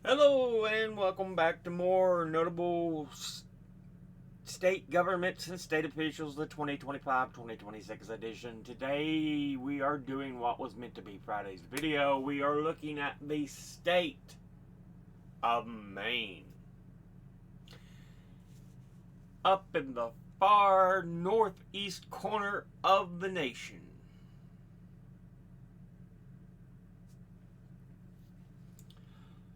Hello and welcome back to more notable state governments and state officials, the 2025-2026 edition. Today we are doing what was meant to be Friday's video. We are looking at the state of Maine. Up in the far northeast corner of the nation.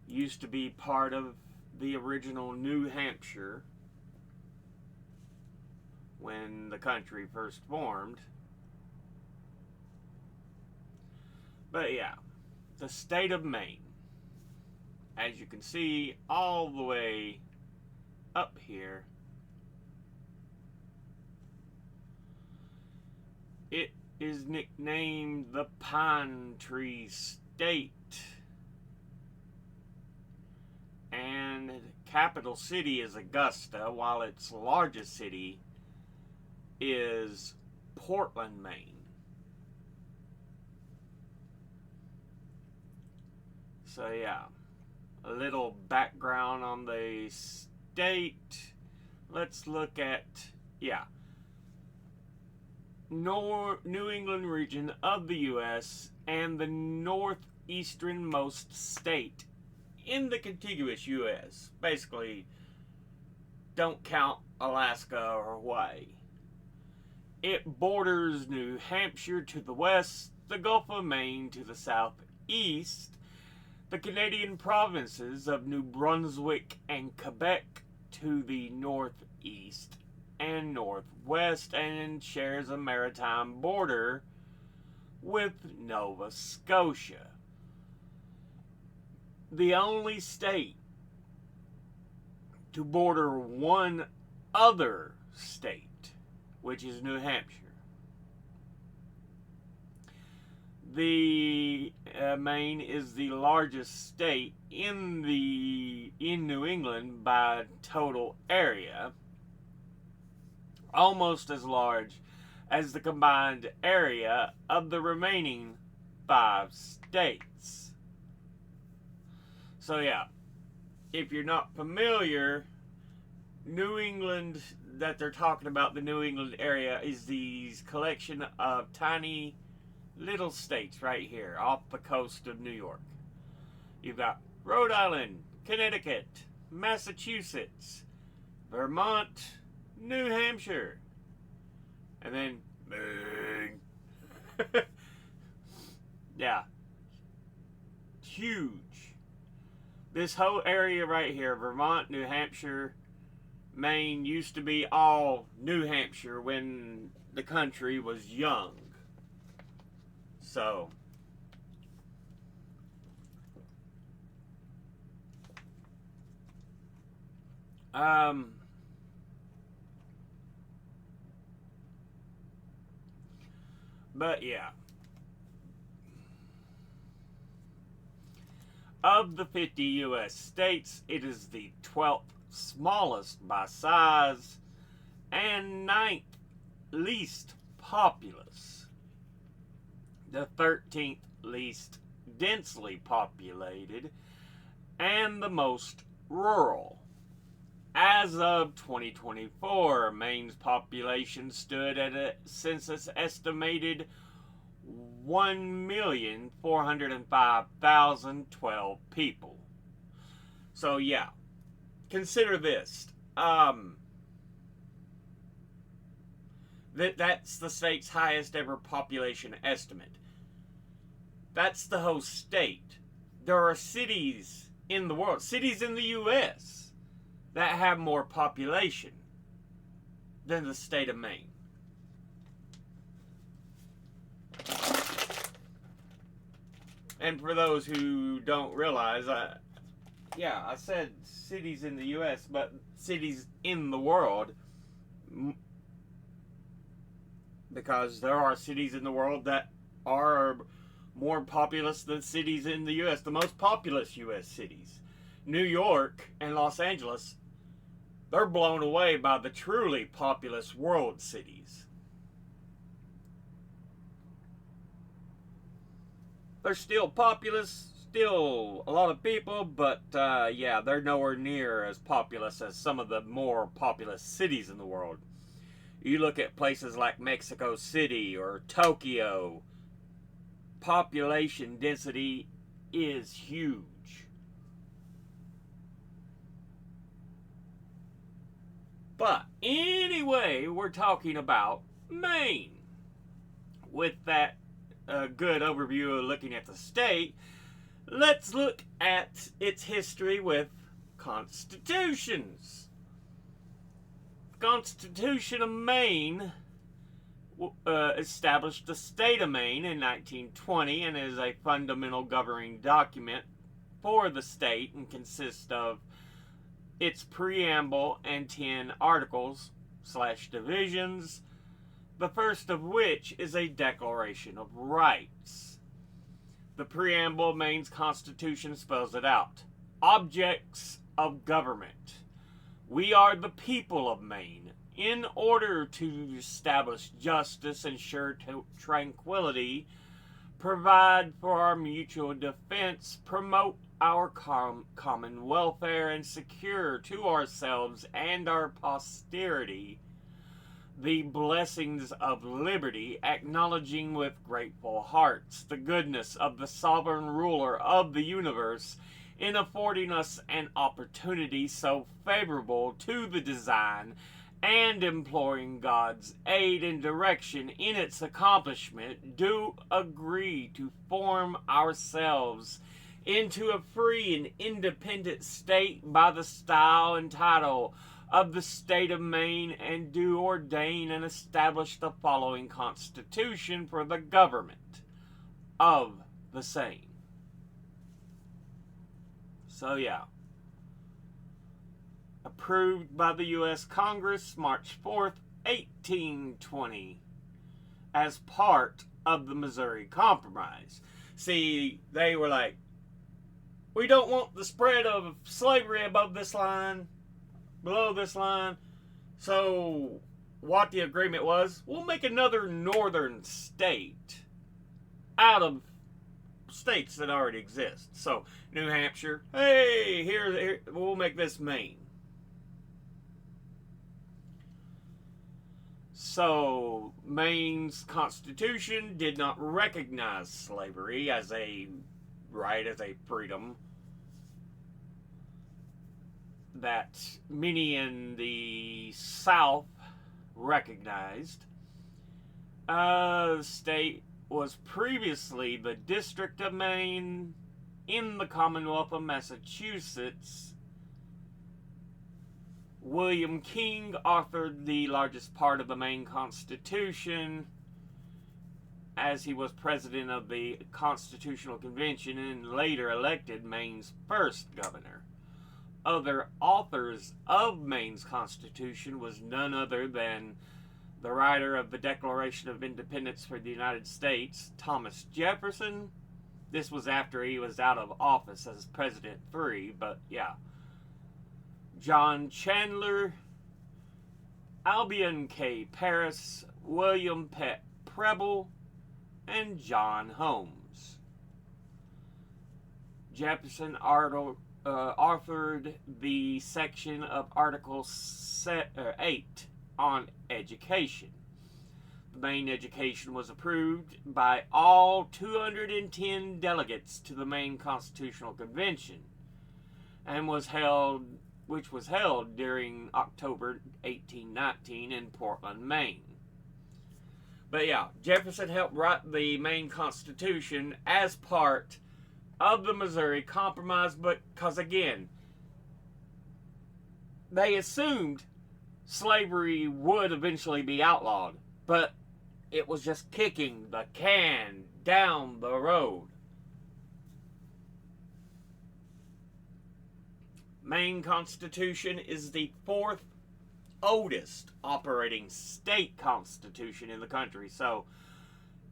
Used to be part of the original New Hampshire when the country first formed. But yeah, the state of Maine. As you can see, all the way up here, it is nicknamed the Pine Tree State. And capital city is Augusta, while its largest city is Portland, Maine. So yeah, a little background on the state. Let's look at, New England region of the U.S. and the northeasternmost state in the contiguous U.S. Basically, don't count Alaska or Hawaii. It borders New Hampshire to the west, the Gulf of Maine to the southeast, the Canadian provinces of New Brunswick and Quebec to the northeast and northwest, and shares a maritime border with Nova Scotia. The only state to border one other state, which is New Hampshire. The Maine is the largest state in New England by total area, almost as large as the combined area of the remaining 5 states. So yeah, if you're not familiar, New England that they're talking about, the New England area, is these collection of tiny little states right here off the coast of New York. You've got Rhode Island, Connecticut, Massachusetts, Vermont, New Hampshire, and then Maine. Yeah, huge. This whole area right here, Vermont, New Hampshire, Maine, used to be all New Hampshire when the country was young. So, but yeah. Of the 50 U.S. states, it is the 12th smallest by size and 9th least populous. The 13th least densely populated and the most rural. As of 2024, Maine's population stood at a census estimated 1,405,012 people. So yeah, consider this. That's the state's highest ever population estimate. That's the whole state. There are cities in the world, cities in the U.S., that have more population than the state of Maine. And for those who don't realize, I said cities in the U.S., but cities in the world, because there are cities in the world that are more populous than cities in the U.S. The most populous U.S. cities, New York and Los Angeles, they're blown away by the truly populous world cities. They're still populous, still a lot of people, but yeah, they're nowhere near as populous as some of the more populous cities in the world. You look at places like Mexico City or Tokyo, population density is huge. But anyway, we're talking about Maine. With that good overview of looking at the state, let's look at its history with constitutions. The Constitution of Maine established the state of Maine in 1920 and is a fundamental governing document for the state and consists of its preamble and 10 articles / divisions, the first of which is a Declaration of Rights. The preamble of Maine's Constitution spells it out. Objects of government. We are the people of Maine. In order to establish justice, ensure tranquility, provide for our mutual defense, promote our common welfare, and secure to ourselves and our posterity the blessings of liberty, acknowledging with grateful hearts the goodness of the sovereign ruler of the universe in affording us an opportunity so favorable to the design, and imploring God's aid and direction in its accomplishment, do agree to form ourselves into a free and independent state by the style and title of the state of Maine, and do ordain and establish the following constitution for the government of the same. So yeah, approved by the U.S. Congress March 4th, 1820, as part of the Missouri Compromise. See, they were like, we don't want the spread of slavery above this line, below this line. So what the agreement was, we'll make another northern state out of states that already exist. So New Hampshire, hey, here we'll make this Maine. So Maine's constitution did not recognize slavery as a right, as a freedom that many in the South recognized. The state was previously the District of Maine in the Commonwealth of Massachusetts. William King authored the largest part of the Maine Constitution, as he was president of the Constitutional Convention and later elected Maine's first governor. Other authors of Maine's Constitution was none other than the writer of the Declaration of Independence for the United States, Thomas Jefferson. This was after he was out of office as President 3, but yeah. John Chandler, Albion K. Paris, William Pett Preble, and John Holmes. Jefferson authored the section of Article 8 on education. The Maine education was approved by all 210 delegates to the Maine Constitutional Convention, and which was held during October 1819 in Portland, Maine. But yeah, Jefferson helped write the Maine Constitution as part of the Missouri Compromise, but because again, they assumed slavery would eventually be outlawed, but it was just kicking the can down the road. Maine Constitution is the fourth oldest operating state constitution in the country, so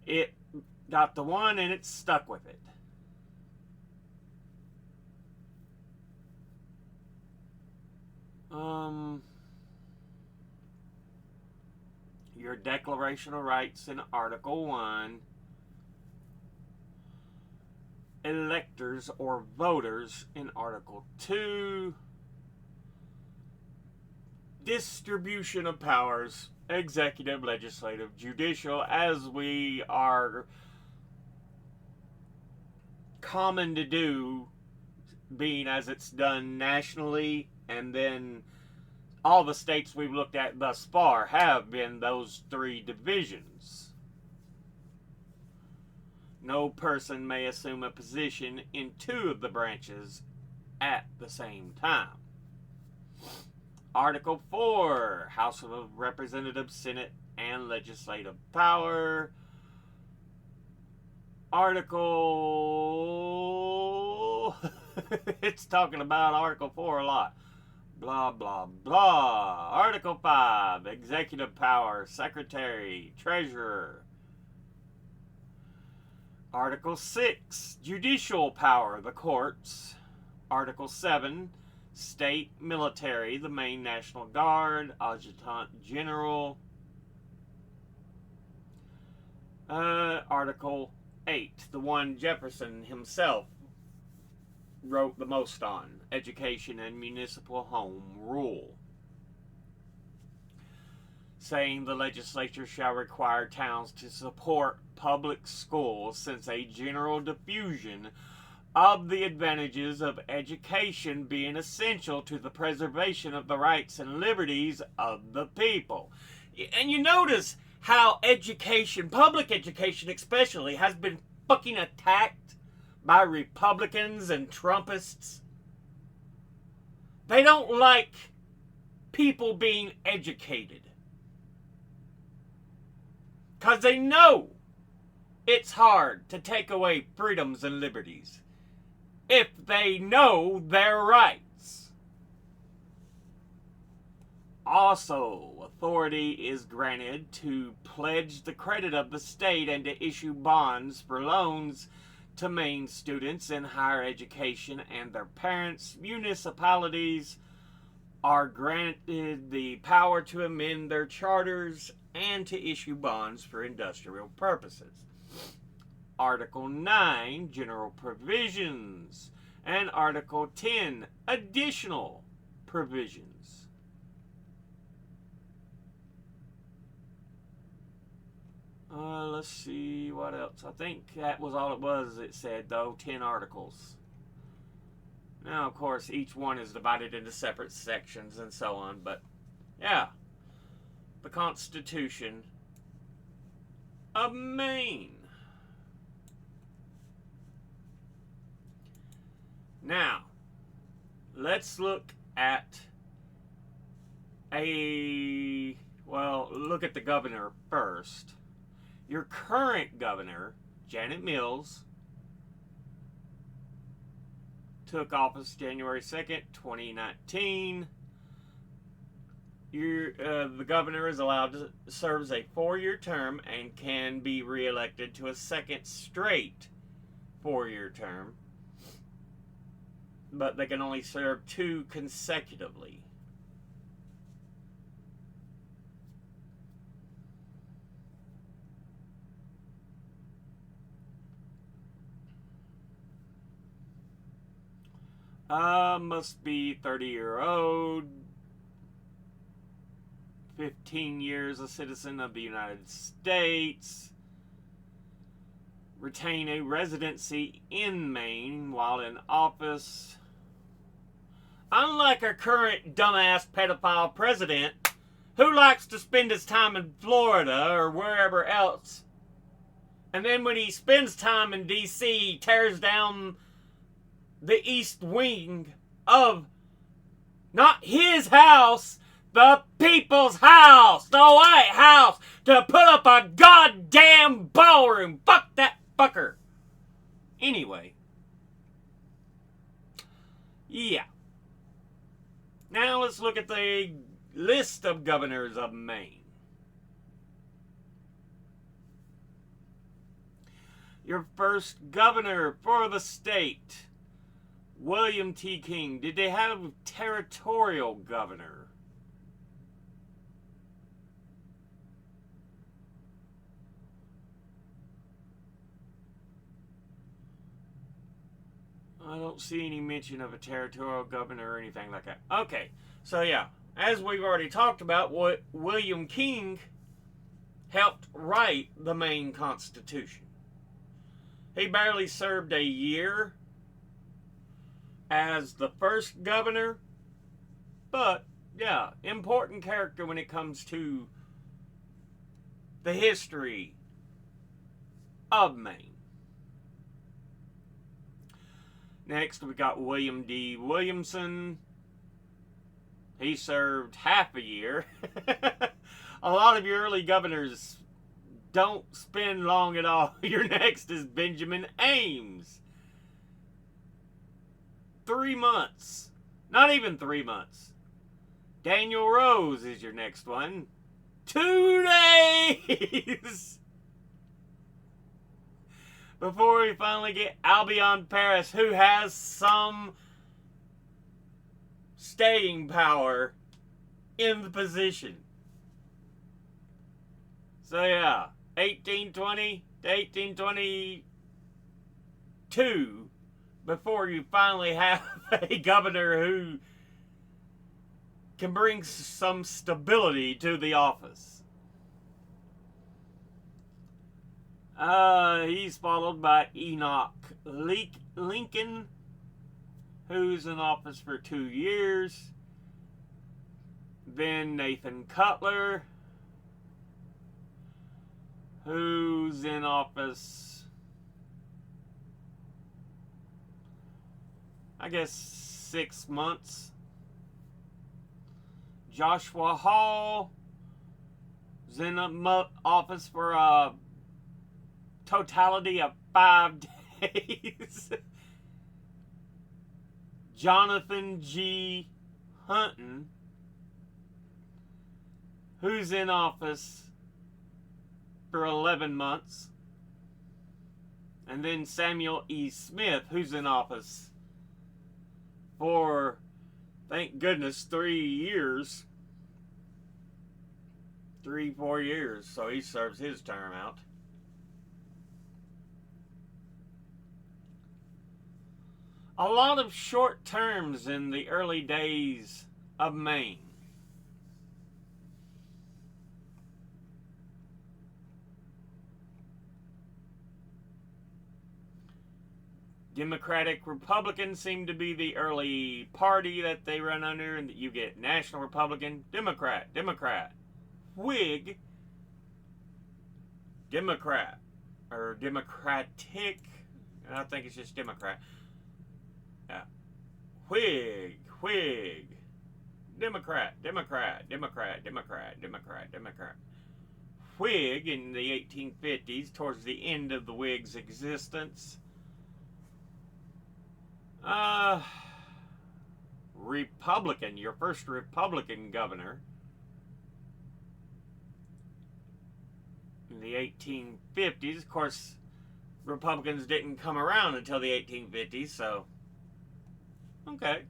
it got the one and it stuck with it. Your Declaration of Rights in Article 1 electors or voters in Article 2. Distribution of powers, executive, legislative, judicial, as we are common to do, being as it's done nationally, and then all the states we've looked at thus far have been those three divisions. No person may assume a position in two of the branches at the same time. Article 4, House of Representatives, Senate, and legislative power. Article... it's talking about Article 4 a lot. Blah, blah, blah. Article 5, executive power, secretary, treasurer. Article 6, judicial power, the courts. Article 7, state military, the Maine National Guard, Adjutant General. Article 8, the one Jefferson himself wrote the most on, education and municipal home rule, saying the legislature shall require towns to support public schools since a general diffusion of the advantages of education being essential to the preservation of the rights and liberties of the people. And you notice how education, public education especially, has been fucking attacked by Republicans and Trumpists. They don't like people being educated, because they know it's hard to take away freedoms and liberties if they know their rights. Also, authority is granted to pledge the credit of the state and to issue bonds for loans to Maine students in higher education and their parents. Municipalities are granted the power to amend their charters and to issue bonds for industrial purposes. Article 9, general provisions, and Article 10, additional provisions. Let's see what else. I think that was all it was. It said, though, 10 articles. Now, of course, each one is divided into separate sections and so on, but yeah, the Constitution of Maine. Now, let's look at look at the governor first. Your current governor, Janet Mills, took office January 2nd, 2019. The governor is allowed to serve a 4-year term and can be reelected to a second straight 4-year term, but they can only serve 2 consecutively. Must be 30-year-old, 15 years a citizen of the United States, retain a residency in Maine while in office. Unlike our current dumbass pedophile president, who likes to spend his time in Florida or wherever else, and then when he spends time in D.C., he tears down the East Wing of not his house, the people's house, the White House, to put up a goddamn ballroom. Fuck that fucker. Anyway. Yeah. Now let's look at the list of governors of Maine. Your first governor for the state, William T. King. Did they have a territorial governor? I don't see any mention of a territorial governor or anything like that. Okay, so yeah, as we've already talked about, what William King helped write the Maine Constitution. He barely served a year as the first governor, but yeah, important character when it comes to the history of Maine. Next, we got William D. Williamson. He served half a year. A lot of your early governors don't spend long at all. Your next is Benjamin Ames. 3 months. Not even 3 months. Daniel Rose is your next one. 2 days. Before we finally get Albion Paris, who has some staying power in the position. So yeah, 1820 to 1822, before you finally have a governor who can bring some stability to the office. He's followed by Enoch Lincoln, who's in office for 2 years. Then Nathan Cutler, who's in office, I guess, 6 months. Joshua Hall is in office for a totality of 5 days. Jonathan G. Hunton, who's in office for 11 months. And then Samuel E. Smith, who's in office for, thank goodness, 3 years. 4 years, so he serves his term out. A lot of short terms in the early days of Maine. Democratic Republican seem to be the early party that they run under, and you get National Republican, Democrat, Whig, Democrat, or Democratic, I think it's just Democrat. Whig, Democrat. Whig in the 1850s, towards the end of the Whig's existence. Republican, your first Republican governor in the 1850s. Of course, Republicans didn't come around until the 1850s, so okay.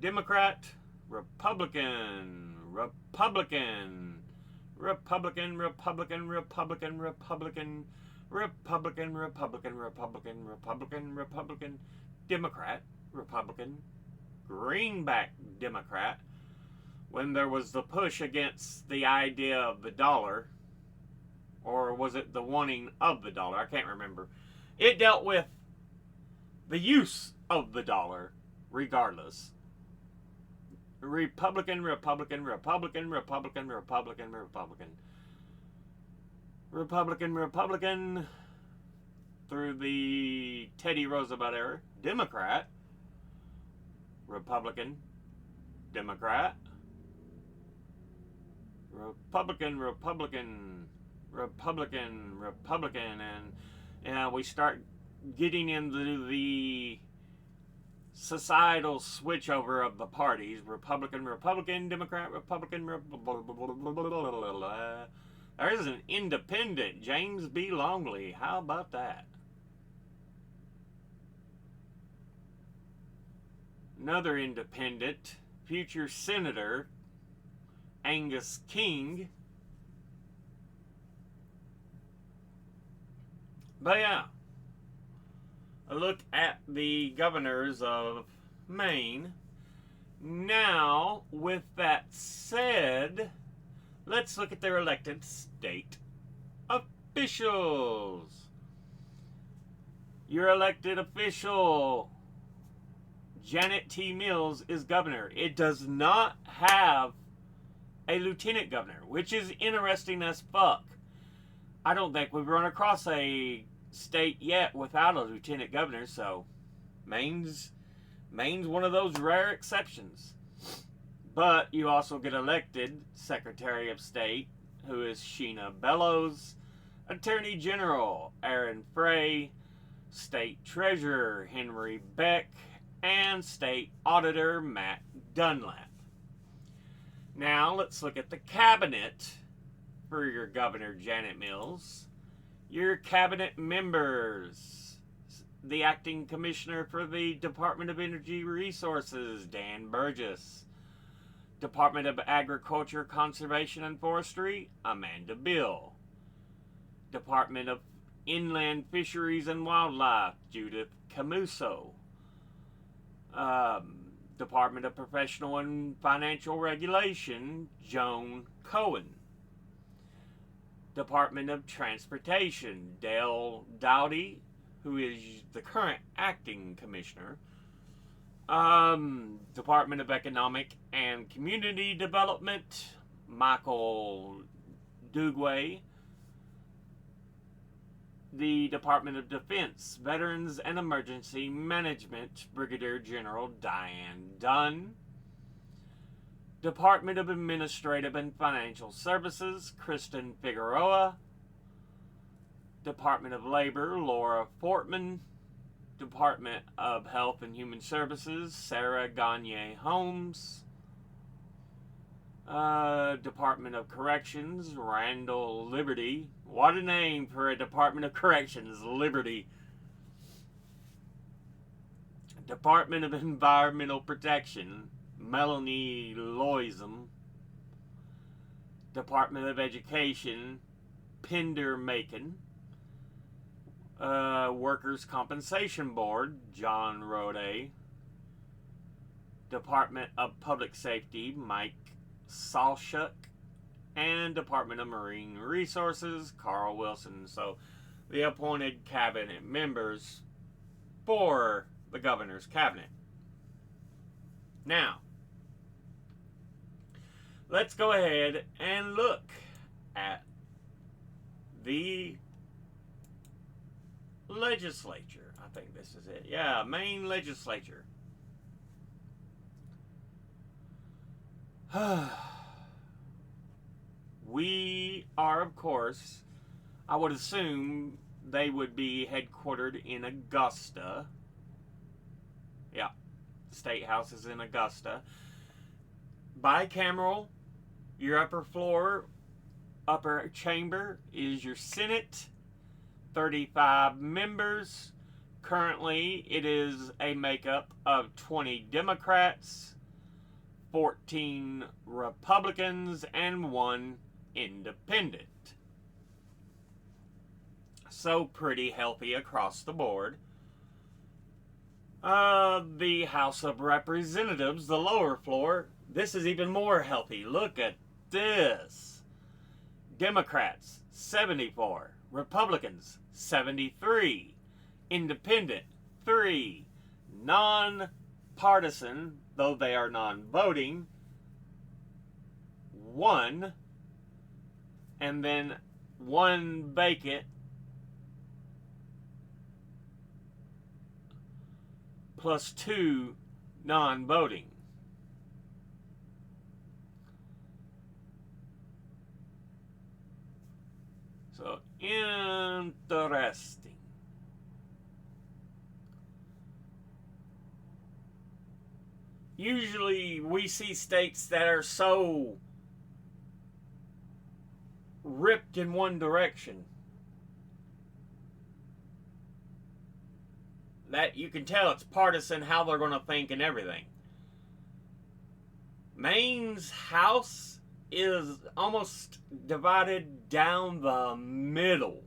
Democrat, Republican, Democrat, Republican, Greenback Democrat, when there was the push against the idea of the dollar, or was it the wanting of the dollar? I can't remember. It dealt with the use of the dollar, regardless. Republican through the Teddy Roosevelt era. Democrat, Republican, Democrat, Republican, and we start getting into the societal switchover of the parties. Republican, Democrat, there's an independent, James B. Longley. How about that? Another independent, future senator, Angus King. But yeah, a look at the governors of Maine. Now, with that said, let's look at their elected state officials. Your elected official, Janet T. Mills, is governor. It does not have a lieutenant governor, which is interesting as fuck. I don't think we've run across a state yet without a lieutenant governor, so Maine's one of those rare exceptions. But you also get elected Secretary of State, who is Sheena Bellows, Attorney General Aaron Frey, State Treasurer Henry Beck, and State Auditor Matt Dunlap. Now let's look at the cabinet for your Governor Janet Mills. Your cabinet members: the acting commissioner for the Department of Energy Resources, Dan Burgess; Department of Agriculture, Conservation, and Forestry, Amanda Bill; Department of Inland Fisheries and Wildlife, Judith Camuso; Department of Professional and Financial Regulation, Joan Cohen; Department of Transportation, Dale Dowdy, who is the current acting commissioner; Department of Economic and Community Development, Michael Dugway; the Department of Defense, Veterans and Emergency Management, Brigadier General Diane Dunn; Department of Administrative and Financial Services, Kristen Figueroa; Department of Labor, Laura Fortman; Department of Health and Human Services, Sarah Gagne Holmes; Department of Corrections, Randall Liberty. What a name for a Department of Corrections, Liberty. Department of Environmental Protection, Melanie Loism; Department of Education, Pinder Macon; Workers' Compensation Board, John Rode; Department of Public Safety, Mike Salchuk; and Department of Marine Resources, Carl Wilson. So, the appointed cabinet members for the governor's cabinet. Now, let's go ahead and look at the legislature. I think this is it. Yeah, Maine legislature. We are, of course, I would assume they would be headquartered in Augusta. Yeah, the State House is in Augusta. Bicameral, your upper chamber is your Senate, 35 members. Currently, it is a makeup of 20 Democrats, 14 Republicans, and 1 Independent. So pretty healthy across the board. The House of Representatives, the lower floor, this is even more healthy. Look at this. Democrats, 74. Republicans, 73. Independent, 3. Non-partisan, though they are non-voting, 1. And then 1 vacant, plus 2 non-voting. So, interesting. Usually we see states that are so ripped in one direction that you can tell it's partisan how they're going to think and everything. Maine's House is almost divided down the middle.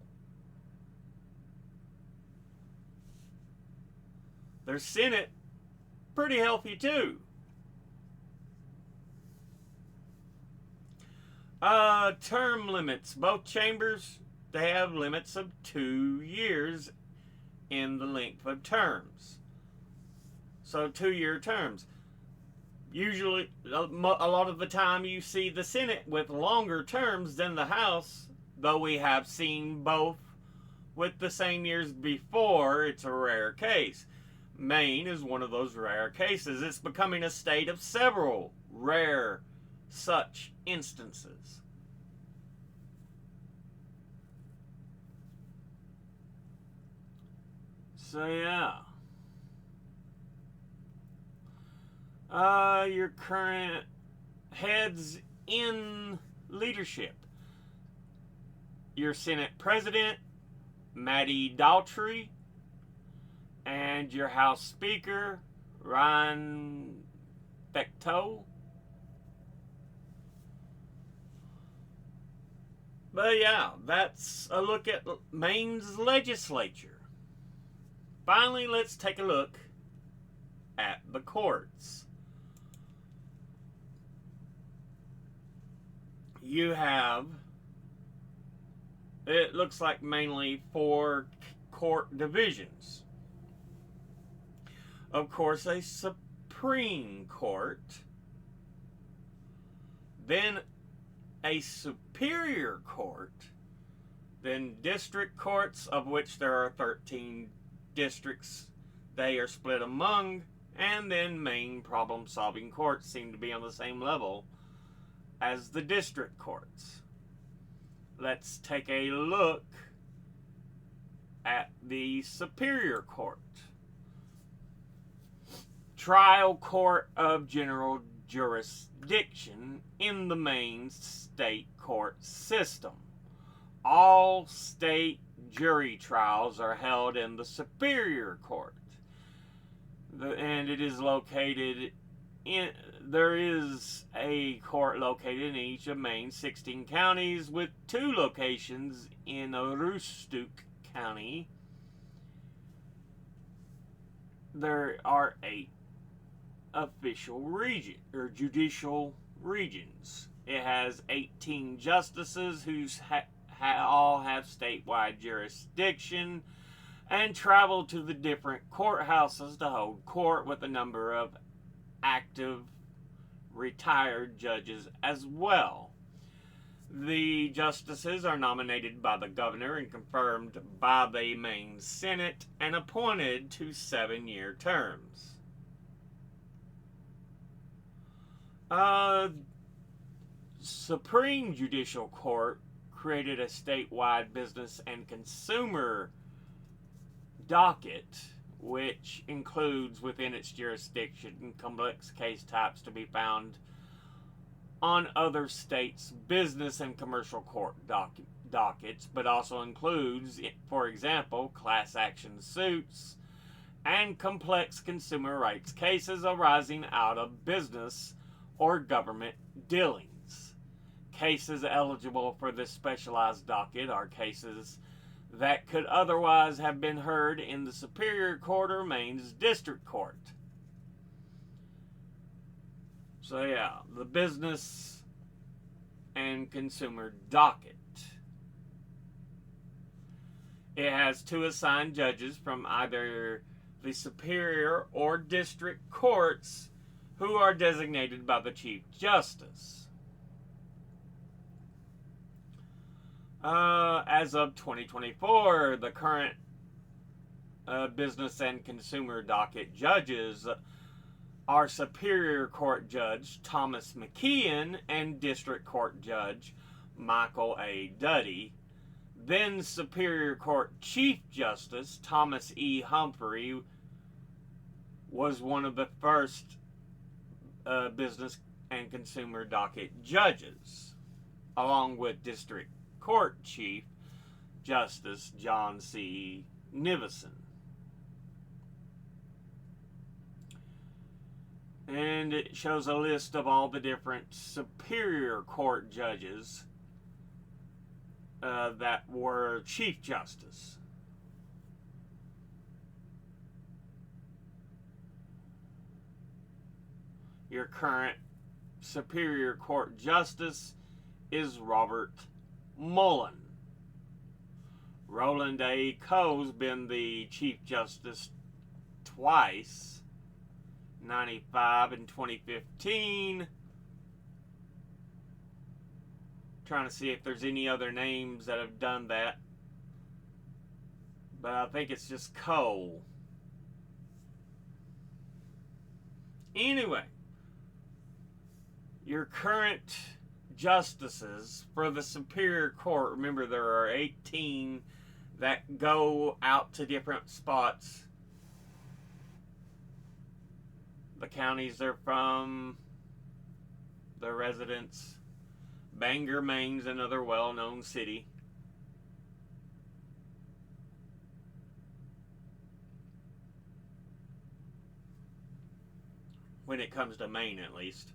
Their Senate, pretty healthy too. Term limits. Both chambers, they have limits of 2 years in the length of terms. So 2-year terms. Usually, a lot of the time, you see the Senate with longer terms than the House, though we have seen both with the same years before. It's a rare case. Maine is one of those rare cases. It's becoming a state of several rare such instances. So, yeah. Your current heads in leadership. Your Senate President, Maddie Daltrey, and your House Speaker, Ryan Bechtel. But yeah, that's a look at Maine's legislature. Finally, let's take a look at the courts. You have, it looks like, mainly 4 court divisions. Of course, a Supreme Court, then a Superior Court, then district courts, of which there are 13 districts they are split among, and then Maine problem-solving courts seem to be on the same level as the district courts. Let's take a look at the Superior Court. Trial Court of General Jurisdiction in the Maine state court system. All state jury trials are held in the Superior Court. And it is located in, there is a court located in each of Maine's 16 counties, with 2 locations in Aroostook County. There are 8 official region or judicial regions. It has 18 justices who all have statewide jurisdiction and travel to the different courthouses to hold court, with a number of active retired judges as well. The justices are nominated by the governor and confirmed by the Maine Senate and appointed to 7-year terms. Supreme Judicial Court created a statewide business and consumer docket, which includes within its jurisdiction complex case types to be found on other states' business and commercial court dockets, but also includes, for example, class action suits and complex consumer rights cases arising out of business or government dealings. Cases eligible for this specialized docket are cases that could otherwise have been heard in the Superior Court or Maine's District Court. So yeah, the business and consumer docket. It has 2 assigned judges from either the Superior or District Courts who are designated by the Chief Justice. As of 2024, the current business and consumer docket judges are Superior Court Judge Thomas McKeon and District Court Judge Michael A. Duddy. Then Superior Court Chief Justice Thomas E. Humphrey was one of the first business and consumer docket judges, along with District Court Chief Justice John C. Nivison. And it shows a list of all the different Superior Court judges that were Chief Justice. Your current Superior Court Justice is Robert Mullen. Roland A. Coe's been the Chief Justice twice, 95 and 2015. Trying to see if there's any other names that have done that. But I think it's just Coe. Anyway, your current justices for the Superior Court, remember there are 18 that go out to different spots. The counties they're from, their residents. Bangor, Maine's another well-known city. When it comes to Maine, at least.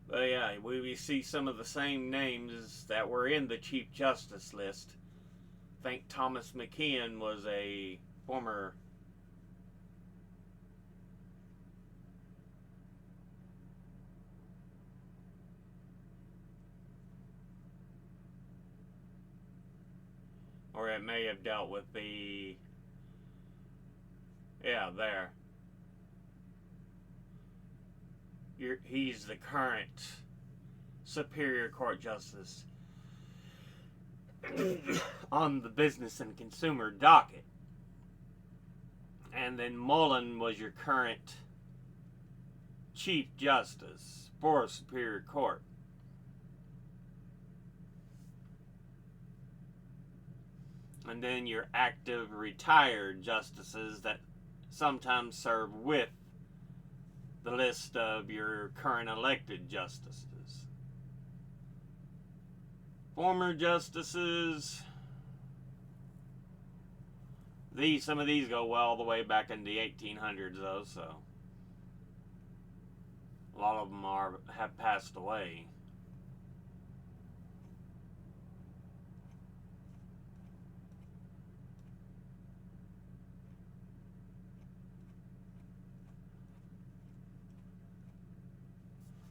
But yeah, we see some of the same names that were in the Chief Justice list. I think Thomas McKeon was a former or it may have dealt with the there. He's the current Superior Court Justice on the business and consumer docket. And then Mullen was your current Chief Justice for Superior Court. And then your active retired justices that sometimes serve with the list of your current elected justices. Former justices, some of these go well all the way back in the 1800s though, so a lot of them have passed away.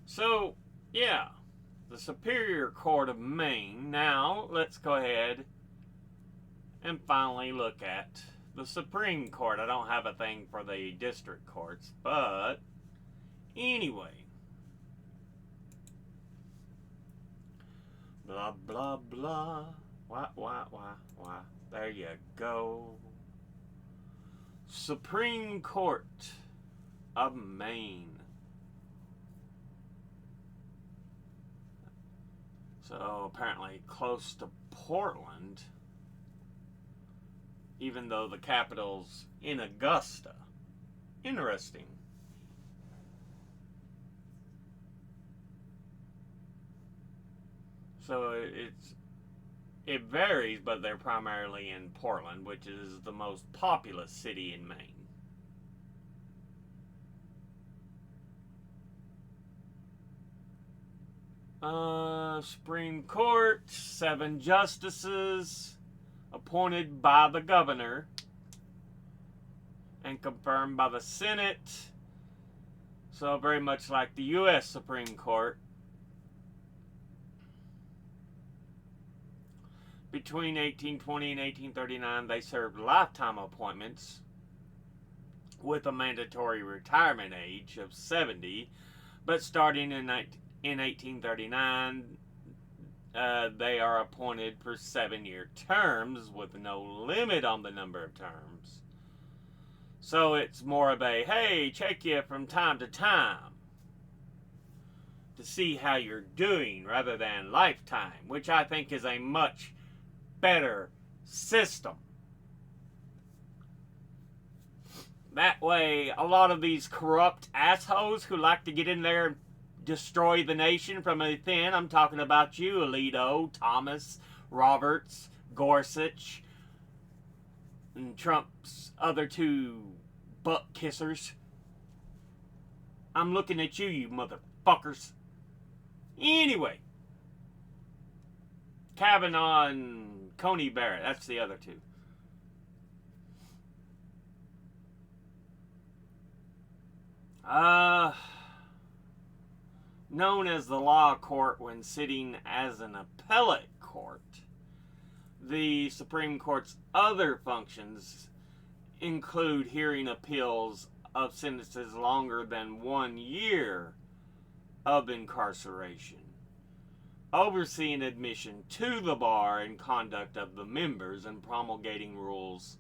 So, yeah, the Superior Court of Maine. Now, let's go ahead and finally look at the Supreme Court. I don't have a thing for the district courts, but anyway. Blah, blah, blah. Why. There you go. Supreme Court of Maine. So apparently close to Portland, even though the capital's in Augusta. Interesting. So it varies, but they're primarily in Portland, which is the most populous city in Maine. Supreme Court, 7 justices appointed by the governor and confirmed by the Senate. So very much like the U.S. Supreme Court. Between 1820 and 1839, they served lifetime appointments with a mandatory retirement age of 70, but starting in 1839, they are appointed for 7-year terms with no limit on the number of terms. So it's more of a, hey, check you from time to time to see how you're doing rather than lifetime, which I think is a much better system. That way, a lot of these corrupt assholes who like to get in there and destroy the nation from within, I'm talking about you, Alito, Thomas, Roberts, Gorsuch, and Trump's other 2 butt kissers. I'm looking at you, you motherfuckers. Anyway, Kavanaugh and Coney Barrett. That's the other two. Known as the law court when sitting as an appellate court, the Supreme Court's other functions include hearing appeals of sentences longer than 1 year of incarceration, overseeing admission to the bar and conduct of the members, and promulgating rules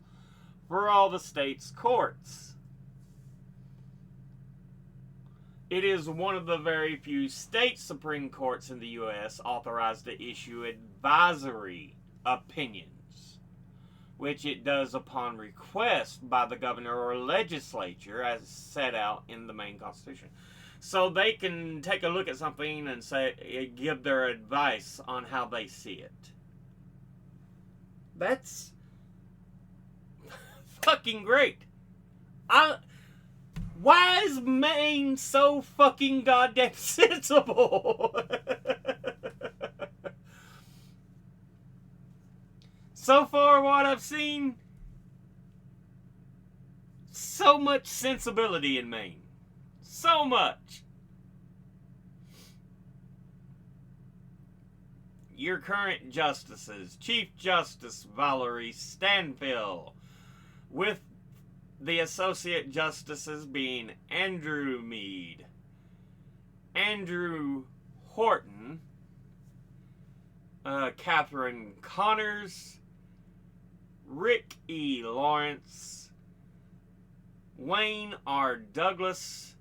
for all the state's courts. It is one of the very few state Supreme Courts in the U.S. authorized to issue advisory opinions, which it does upon request by the governor or legislature as set out in the Maine Constitution. So they can take a look at something and say, give their advice on how they see it. That's fucking great. Why is Maine so fucking goddamn sensible? So far, what I've seen, so much sensibility in Maine. So much. Your current justices: Chief Justice Valerie Stanfill, with the associate justices being Andrew Mead, Andrew Horton, Catherine Connors, Rick E. Lawrence, Wayne R. Douglas,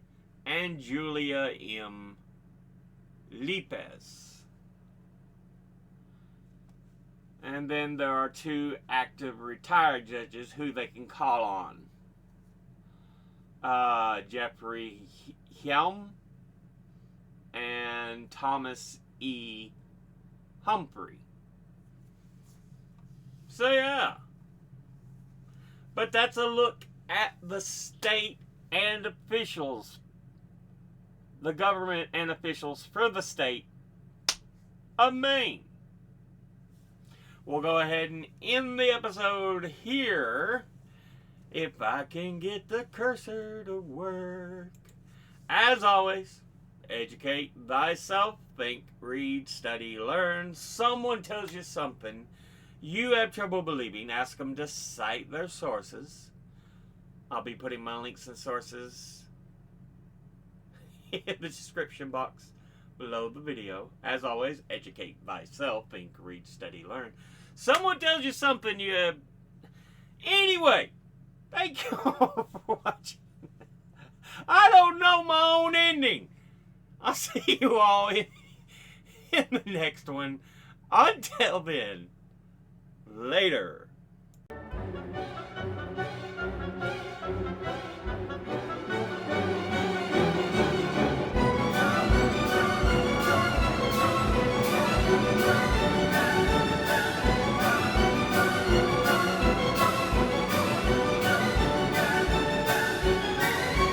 and Julia M. Lopez. And then there are 2 active retired judges who they can call on. Jeffrey Helm and Thomas E. Humphrey. So yeah. But that's a look at the state and officials, the government and officials for the state of Maine. We'll go ahead and end the episode here. If I can get the cursor to work. As always, educate thyself, think, read, study, learn. Someone tells you something you have trouble believing, ask them to cite their sources. I'll be putting my links and sources in the description box below the video. As always, educate thyself, think, read, study, learn. Someone tells you something you have... Anyway, thank you all for watching. I don't know my own ending. I'll see you all in the next one. Until then, later.